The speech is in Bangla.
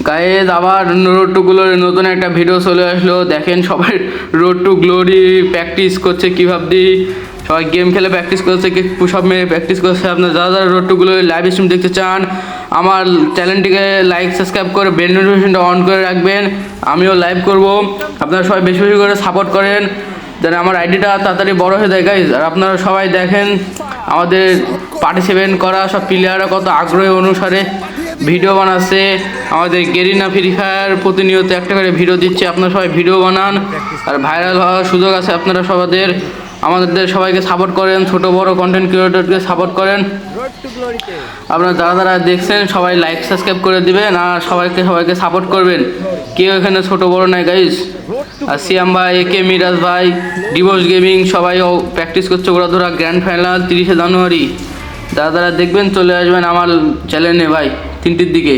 গাইজ আবার রোড টু গ্লোরি নতুন একটা ভিডিও চলে আসলো। দেখেন সবাই রোড টু গ্লোরি প্র্যাকটিস করছে কীভাবে সবাই গেম খেলে প্র্যাকটিস করছে, সব মেয়ে প্র্যাকটিস করছে। আপনারা যারা যারা road to Glory live stream দেখতে চান আমার চ্যানেলটিকে লাইক সাবস্ক্রাইব করে বেল নোটিফিকেশনটা অন করে রাখবেন। আমিও লাইভ করব, আপনারা সবাই বেশি বেশি করে সাপোর্ট করেন যেন আমার আইডিটা তাড়াতাড়ি বড় হয়ে যায় গাইজ। আর আপনারা সবাই দেখেন আমাদের পার্টিসিপেট করা সব প্লেয়াররা কত আগ্রহী অনুসারে ভিডিও বানাচ্ছে। আমাদের গেরিনা ফ্রি ফায়ার প্রতিনিয়ত একটা করে ভিডিও দিচ্ছে, আপনারা সবাই ভিডিও বানান আর ভাইরাল হওয়ার সুযোগ আছে। আপনারা আমাদের সবাইকে সাপোর্ট করেন, ছোট বড় কন্টেন্ট ক্রিয়েটরকে সাপোর্ট করেন। আপনারা যারা যারা দেখছেন সবাই লাইক সাবস্ক্রাইব করে দিবেন আর সবাইকে সাপোর্ট করবেন। কেউ এখানে ছোট বড় নাই গাইস। আর সিয়াম ভাই, একে মিরাজ ভাই, ডিভোর্স গেমিং সবাইও প্র্যাকটিস করছে ওরা ধরা গ্র্যান্ড ফাইনাল 30শে জানুয়ারি। যারা যারা দেখবেন চলে আসবেন আমার চ্যানেলে ভাই 3টির দিকে।